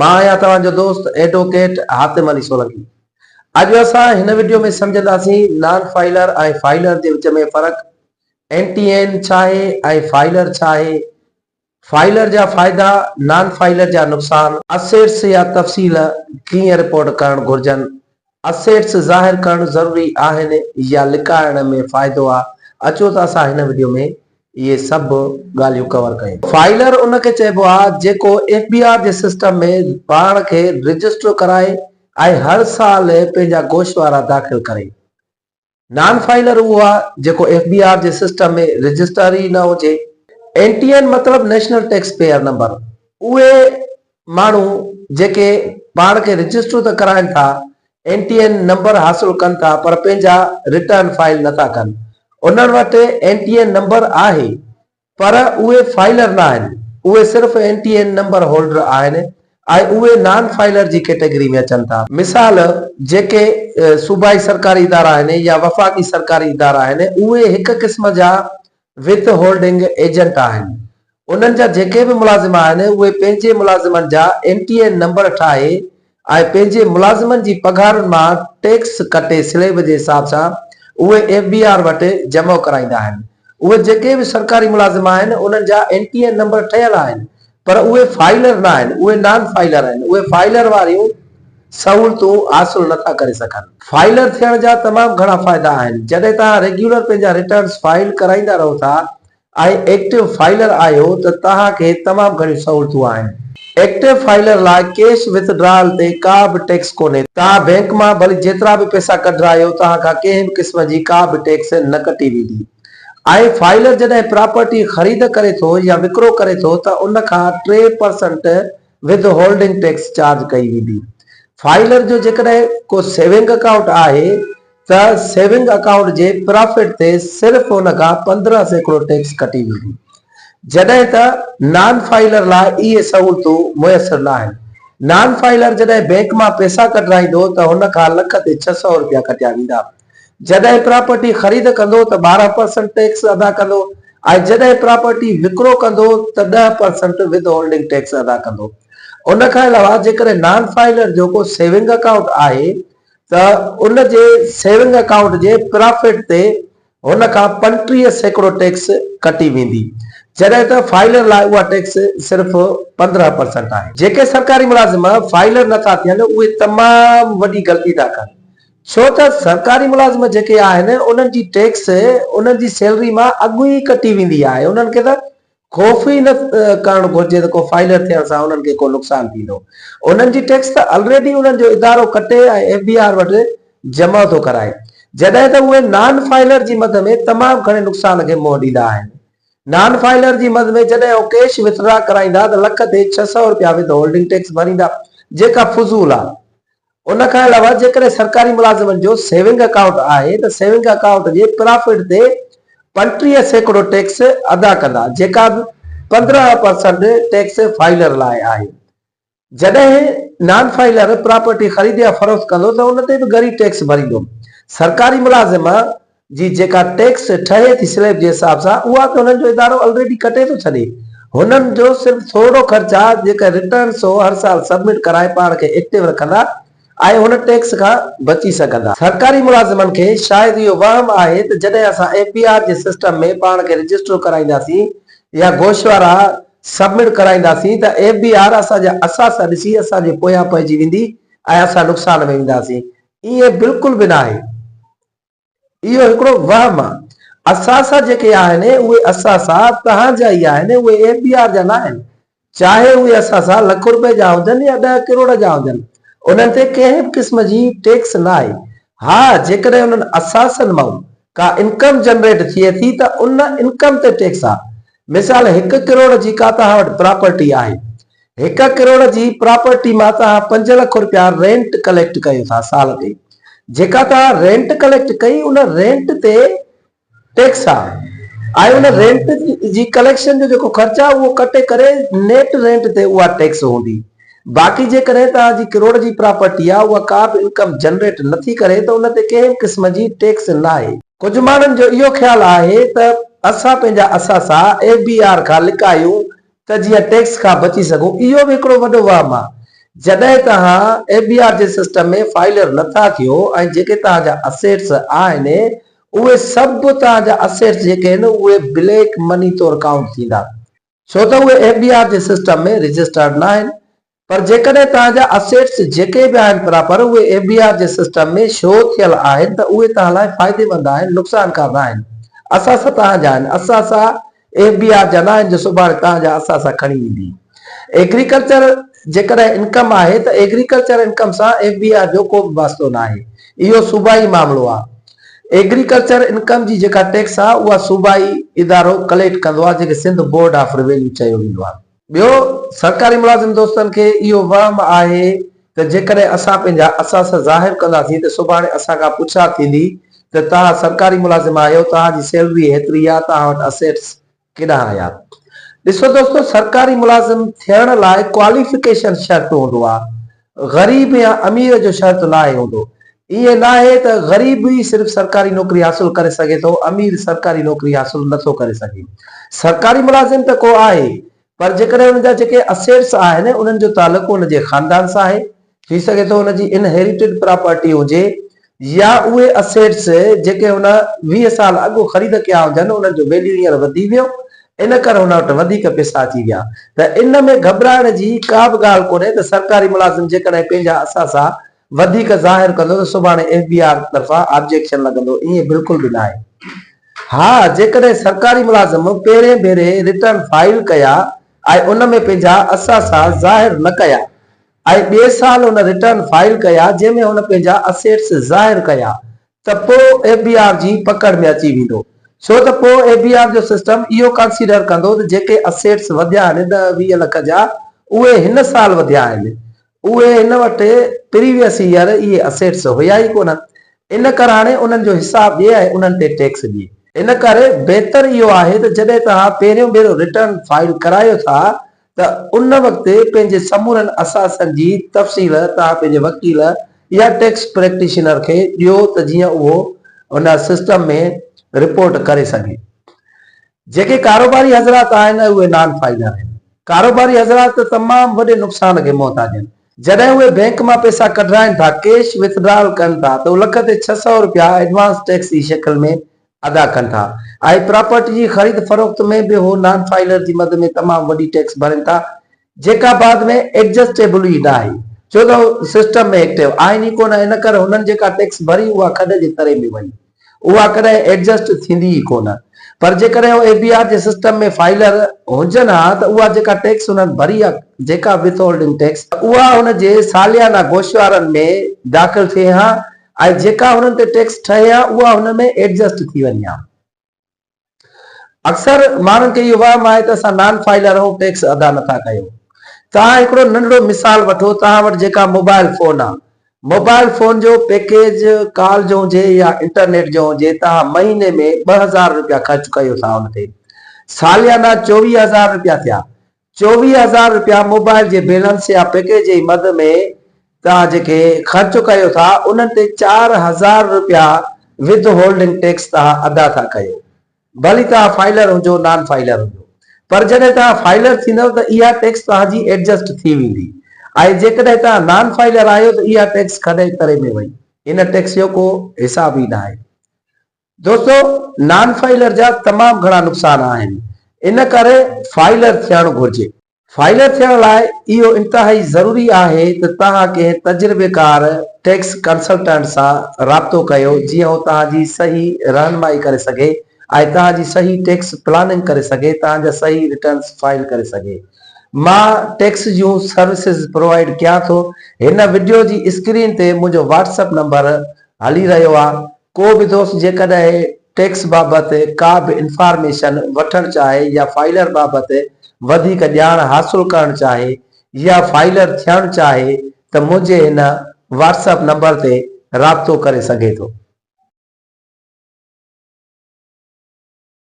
मां आहियां तव्हांजो दोस्त एडवोकेट हातिम अली सोलंकी। अॼु असां हिन वीडियो में समझंदासीं नॉन फाइलर ऐं फाइलर जे विच में फ़र्क़ु, एनटीएन छा आहे ऐं फाइलर छा आहे, फाइलर जा फ़ाइदा, नॉन फाइलर जा नुक़सान, असेट्स या तफ़सील कीअं रिपोर्ट करणु घुरिजनि, असेट्स ज़ाहिर करणु ज़रूरी आहिनि या लिकाइण में फ़ाइदो आहे। अचो त असां हिन वीडियो में ये सब ॻाल्हियूं कवर कयूं। फाइलर उनखे चइबो आहे जेको एफबीआर जे सिस्टम में पाण खे रजिस्टर कराए ऐं हर साल पंहिंजा गोशवारा दाख़िल करे। नॉन फाइलर उहो आहे जेको एफबीआर जे सिस्टम में रजिस्टर ई न हुजे। एनटीएन मतलब नेशनल टैक्स पेयर नंबर। उहे माण्हू जेके पाण खे रजिस्टर त कराइनि था, एनटीएन नंबर हासिल कनि था, पर पंहिंजा रिटर्न फाइल नथा कनि। उन्हनि वटि एनटीएन नंबर आहे पर उहे फाइलर न आहिनि, उहे सिर्फ़ एनटीएन नंबर होल्डर आहिनि ऐं उहे नॉन फाइलर जी कैटेगरी में अचनि था। मिसाल जेके सूबाई सरकारी इदारा आहिनि या वफ़ाक़ी सरकारी इदारा आहिनि, उहे हिक क़िस्म जा विथ होल्डिंग एजेंट आहिनि। उन्हनि जा जेके बि मुलाज़िम आहिनि उहे पंहिंजे मुलाज़िमनि जा एनटीएन नंबर ठाहे ऐं पंहिंजे मुलाज़िमनि जी पघारुनि मां टैक्स कटे स्लेब जे हिसाब सां उहे एफबीआर वटि जमा कराईंदा आहिनि। उहे जेके बि सरकारी मुलाज़िम आहिनि उन्हनि जा एनटीएन नंबर ठहियल आहिनि पर उहे फाइलर न आहिनि, उहे नॉन फाइलर आहिनि। उहे फाइलर वारियूं सहूलियतूं हासिल नथा करे सघनि। फाइलर थियण जा तमामु घणा फ़ाइदा आहिनि। जॾहिं तव्हां रेग्युलर पंहिंजा रिटर्न्स फाइल कराईंदा रहो था ऐं एक्टिव फाइलर आहियो त तव्हांखे तमामु घणियूं सहूलियतूं आहिनि। एक्टिव फाइलर लाइ कैश विथड्रॉल ते का बि टैक्स कोन्हे। तव्हां बैंक मां भली जेतिरा बि पैसा कढायो तव्हां खां कंहिं बि क़िस्म जी का बि टैक्स न कटी वेंदी। ऐं फाइलर जॾहिं प्रॉपर्टी ख़रीद करे थो या विकिरो करे थो त उन खां 3% विद होल्डिंग टैक्स चार्ज कई वेंदी। फाइलर जो जेकॾहिं को सेविंग अकाउंट आहे त सेविंग अकाउंट जे प्रॉफिट ते सिर्फ़ उन खां 15% टैक्स कटी वेंदी। जॾहिं त नॉन फाइलर लाइ इहे सहूलियतूं मुयसर न आहिनि। नॉन फाइलर जॾहिं बैंक मां पैसा कढाईंदो त हुन खां लख ते 600 रुपया कटिया वेंदा। जॾहिं प्रॉपर्टी ख़रीद कंदो त 12% टैक्स अदा कंदो ऐं जॾहिं प्रॉपर्टी विकिरो कंदो त 10% विद होल्डिंग टैक्स अदा कंदो। उन खां अलावा जेकॾहिं नॉन फाइलर जो को सेविंग अकाउंट आहे त उन जे सेविंग अकाउंट जे प्रॉफिट ते हुन खां 35% टैक्स कटी वेंदी। जॾहिं त फाइलर लाइ उहा टैक्स सिर्फ़ 15% आहे। जेके सरकारी मुलाज़िम फाइलर नथा थियनि उहे तमामु वॾी ग़लती था कनि, छो त सरकारी मुलाज़िम जेके आहिनि उन्हनि जी टैक्स उन्हनि जी सैलरी मां अॻु ई कटी वेंदी आहे। उन्हनि खे त ख़ौफ़ ई न करणु घुरिजे त को फाइलर थियण सां उन्हनि खे को नुक़सानु थींदो। उन्हनि जी टैक्स त ऑलरेडी उन्हनि जो इदारो कटे ऐं एफबीआर वटि जमा थो कराए। जॾहिं त उहे नॉन फाइलर जी मद में तमामु घणे नुक़सान खे मुंहुं ॾींदा आहिनि। नॉन फाइलर जी मद में जॾहिं उहे कैश विथड्रॉ कराईंदा त लख ते 600 रुपया विद होल्डिंग टैक्स भरींदा, जेका फुज़ूल आहे। उन खां अलावा जेकॾहिं सरकारी मुलाज़िमनि जो सेविंग अकाउंट आहे त सेविंग अकाउंट जे प्रॉफिट ते 35% टैक्स अदा कंदा, जेका 15% टैक्स फाइलर लाइ आहे। जॾहिं नॉन फाइलर प्रॉपर्टी ख़रीद या फरोख्त कंदो त उन ते बि ॻरी टैक्स भरींदो। सरकारी मुलाज़िम जी जेका टैक्स ठहे थी स्लेब जे हिसाब सां उहा त हुननि जो इदारो ऑलरेडी कटे थो छॾे। हुननि जो सिर्फ़ थोरो ख़र्च आहे जेका रिटर्न्स हर साल सबमिट कराए पाण खे एक्टिव रखंदा ऐं हुन टैक्स खां बची सघंदा। सरकारी मुलाज़िमनि खे शायदि इहो वहम आहे त जॾहिं असां एफबीआर जे सिस्टम में पाण खे रजिस्टर कराईंदासीं या गोशवारा सबमिट कराईंदासीं त एफबीआर असांजा असास ॾिसी असांजे पोयां पइजी वेंदी ऐं असां नुक़सान में वेंदासीं। ईअं बिल्कुलु बि न आहे। इहो हिकिड़ो वहम आहे। असास जेके आहिनि उहे असास तव्हांजा ई आहिनि, उहे एफबीआर जा न आहिनि। चाहे उहे असास लख रुपए जा हुजनि या 10 करोड़ जा हुजनि, उन्हनि ते कंहिं बि क़िस्म जी टैक्स न आहे। हा, जेकॾहिं उन्हनि असासनि मां का इनकम जनरेट थिए थी त उन इनकम ते टैक्स आहे। मिसाल 1 करोड़ जी का तव्हां वटि प्रॉपर्टी आहे, 1 करोड़ जी प्रॉपर्टी मां तव्हां 5 लख रुपया रेंट कलेक्ट कयो था साल ते। जेका तव्हां रेंट कलेक्ट कई उन रेंट ते टैक्स आहे ऐं उन रेंट जी कलेक्शन जो जेको ख़र्च आहे उहो कटे करे नेट रेंट ते उहा टैक्स हूंदी। बाक़ी जेकॾहिं तव्हांजी करोड़ जी प्रॉपर्टी आहे उहा का बि इनकम जनरेट नथी करे त उन ते कंहिं क़िस्म जी टैक्स न आहे। कुझु माण्हुनि जो इहो ख़्यालु आहे त असां पंहिंजा असासा एफबीआर खां लिकायूं त जीअं टैक्स खां बची सघूं। इहो बि हिकिड़ो वॾो वहम आहे। जॾहिं तव्हां एफबीआर जे सिस्टम में फाइलर नथा थियो ऐं जेके तव्हांजा असेट्स आहिनि उहे सभु तव्हांजा असेट्स जेके आहिनि उहे ब्लैक मनी तौरु काउंट थींदा, छो त उहे एफबीआर जे सिस्टम में रजिस्टर्ड न आहिनि। पर जेकॾहिं तव्हांजा असेट्स जेके बि आहिनि बराबरि उहे एफबीआर जे सिस्टम में शो थियल आहिनि त उहे तव्हां लाइ फ़ाइदेमंद आहिनि, नुक़सानकार न आहिनि। असां सां तव्हांजा आहिनि, असां सां एफबीआर जा न आहिनि जो सुभाणे तव्हांजा असां सां खणी ईंदी। एग्रीकल्चर जेकॾहिं इनकम आहे त एग्रीकल्चर इनकम सां एफबीआर जो को बि वास्तो न आहे, इहो सूबाई मामिलो आहे। एग्रीकल्चर इनकम जी जेका टैक्स आहे उहा सूबाई इदारो कलेक्ट कंदो आहे, जेके सिंध बोर्ड ऑफ रेवेन्यू चयो वेंदो आहे। ॿियो सरकारी मुलाज़िम दोस्तनि खे इहो वहम आहे त जेकॾहिं असां पंहिंजा असास ज़ाहिर कंदासीं त सुभाणे असां खां पुछा थींदी त तव्हां सरकारी मुलाज़िम आहियो, तव्हांजी सैलरी हेतिरी आहे, तव्हां वटि असेट्स केॾां आया। ॾिसो दोस्तो, सरकारी मुलाज़िम थियण लाइ क्वालिफिकेशन शर्त हूंदो आहे, ग़रीब या अमीर जो शर्त न आहे हूंदो। ईअं न आहे त ग़रीब ई सिर्फ़ु सरकारी नौकरी हासिल करे सघे थो, अमीर सरकारी नौकरी हासिल नथो करे सघे। सरकारी मुलाज़िम त को आहे, पर जेकॾहिं हुनजा जेके असेट्स आहिनि उन्हनि जो तालुक़ु हुनजे ख़ानदान सां आहे, थी सघे थो हुनजी इनहेरिटेड प्रॉपर्टी हुजे या उहे असेट्स जेके हुन 20 साल अॻु ख़रीद कया हुजनि उन्हनि जो वैल्यू हींअर वधी वियो, इन करे हुन वटि वधीक पैसा अची विया। त इन में घबराइण जी का बि ॻाल्हि कोन्हे त सरकारी मुलाज़िम जेकॾहिं पंहिंजा असासा वधीक ज़ाहिर कंदो त सुभाणे एफबीआर तरफ़ां ऑब्जेक्शन लॻंदो, ईअं बिल्कुल बि न आहे। हा, जेकॾहिं सरकारी मुलाज़िम पहिरें भेरे रिटर्न फाइल कया ऐं उन में पंहिंजा असासा ज़ाहिर न कया ऐं ॿिए साल हुन रिटर्न फाइल कया जंहिंमें हुन पंहिंजा असेट्स ज़ाहिर कया त पोइ एफबीआर जी पकड़ में अची वेंदो, छो त पोइ एफबीआर जो सिस्टम इहो कंसीडर कंदो त जेके असेट्स वधिया आहिनि 10-20 लख जा उहे हिन साल वधिया आहिनि, उहे हिन वटि प्रीवियस ईयर इहे असेट्स हुया ई कोन, इन करे हाणे उन्हनि जो हिसाब ॾिए ऐं उन्हनि ते टैक्स ॾिए। इन करे बहितर इहो आहे त जॾहिं तव्हां पहिरियों भेरो रिटर्न फाइल करायो था त उन वक़्तु पंहिंजे समूरनि असासनि जी तफ़सील तव्हां पंहिंजे वकील या टैक्स प्रैक्टिशनर खे ॾियो त जीअं उहो उन सिस्टम में रिपोर्ट करे सघे। जेके कारोबारी हज़रात आहिनि उहे नॉन फाइलर आहिनि। कारोबारी हज़रात तमामु वॾे नुक़सान खे मोहताज आहिनि। जॾहिं उहे बैंक मां पैसा कढाइनि था, कैश विथड्रॉल कनि था त लख ते 600 रुपया एडवांस टैक्स जी शक्ल में अदा कनि था ऐं प्रॉपर्टी जी ख़रीद फरोख्त में बि हो नॉन फाइलर जी मद में तमामु वॾी टैक्स भरनि था, जेका बाद में एडजस्टेबल ई न आहे, छो त सिस्टम में एक्टिव आहिनि ई कोन। इन करे हुननि जेका टैक्स भरी उहा खॾ जे तरे में वई, उहा कॾहिं एडजस्ट थींदी ई कोन। पर जेकॾहिं एफबीआर जे सिस्टम में फाइलर हुजनि हा त उहा जेका टैक्स हुननि भरी आहे, जेका विथ होल्डिंग टैक्स, उहा हुनजे सालियाना गोशवारनि में दाख़िल थिए हा ऐं जेका हुननि ते टैक्स ठहे हा उहा हुन में एडजस्ट थी वञे हा। अक्सर माण्हुनि खे इहो वहम आहे त असां नॉन फाइलर ऐं टैक्स अदा नथा कयूं। तव्हां हिकिड़ो नंढड़ो मिसाल वठो, तव्हां वटि जेका मोबाइल फोन आहे, मोबाइल फोन जो पैकेज कॉल जो हुजे या इंटरनेट जो हुजे, तव्हां महीने में 2000 रुपया ख़र्च कयो था उन ते, सालियाना 24,000 रुपया थिया। 24,000 रुपया मोबाइल जे बैलेंस या पैकेज जी मद में तव्हां जेके ख़र्च कयो था उन्हनि ते 4,000 रुपया विद होल्डिंग टैक्स तव्हां अदा था कयो, भली तव्हां फाइलर हुजो नॉन फाइलर हुजो। पर जॾहिं तव्हां फाइलर थींदव त इहा टैक्स तव्हांजी एडजस्ट थी वेंदी ऐं जेकॾहिं तव्हां नॉन फाइलर आहियो त इहा टैक्स खॾे तरे में वई, इन टैक्स जो को हिसाब ई न आहे। दोस्तो, नॉन फाइलर जा तमामु घणा नुक़सान आहिनि, इन करे फाइलर थियणु घुर्जे। फाइलर थियण लाइ इहो इंतहाई ज़रूरी आहे त तव्हां कंहिं तजुर्बेकार टैक्स कंसल्टेंट सां राब्तो कयो, जीअं उहो तव्हांजी सही रहनुमाई करे सघे ऐं तव्हांजी सही टैक्स प्लानिंग करे सघे, तव्हांजा सही रिटर्न्स फाइल करे सघे। मां टैक्स जूं सर्विसिस प्रोवाइड कयां थो। हिन वीडियो जी स्क्रीन ते मुंहिंजो व्हाट्सएप नंबर हली रहियो आहे। को बि दोस्त जेकॾहिं टैक्स बाबति का बि इंफॉर्मेशन वठणु चाहे या फाइलर बाबति वधीक ॼाण हासिल करणु चाहे या फाइलर थियणु चाहे त मुंहिंजे हिन व्हाट्सएप नंबर ते राब्तो करे सघे थो।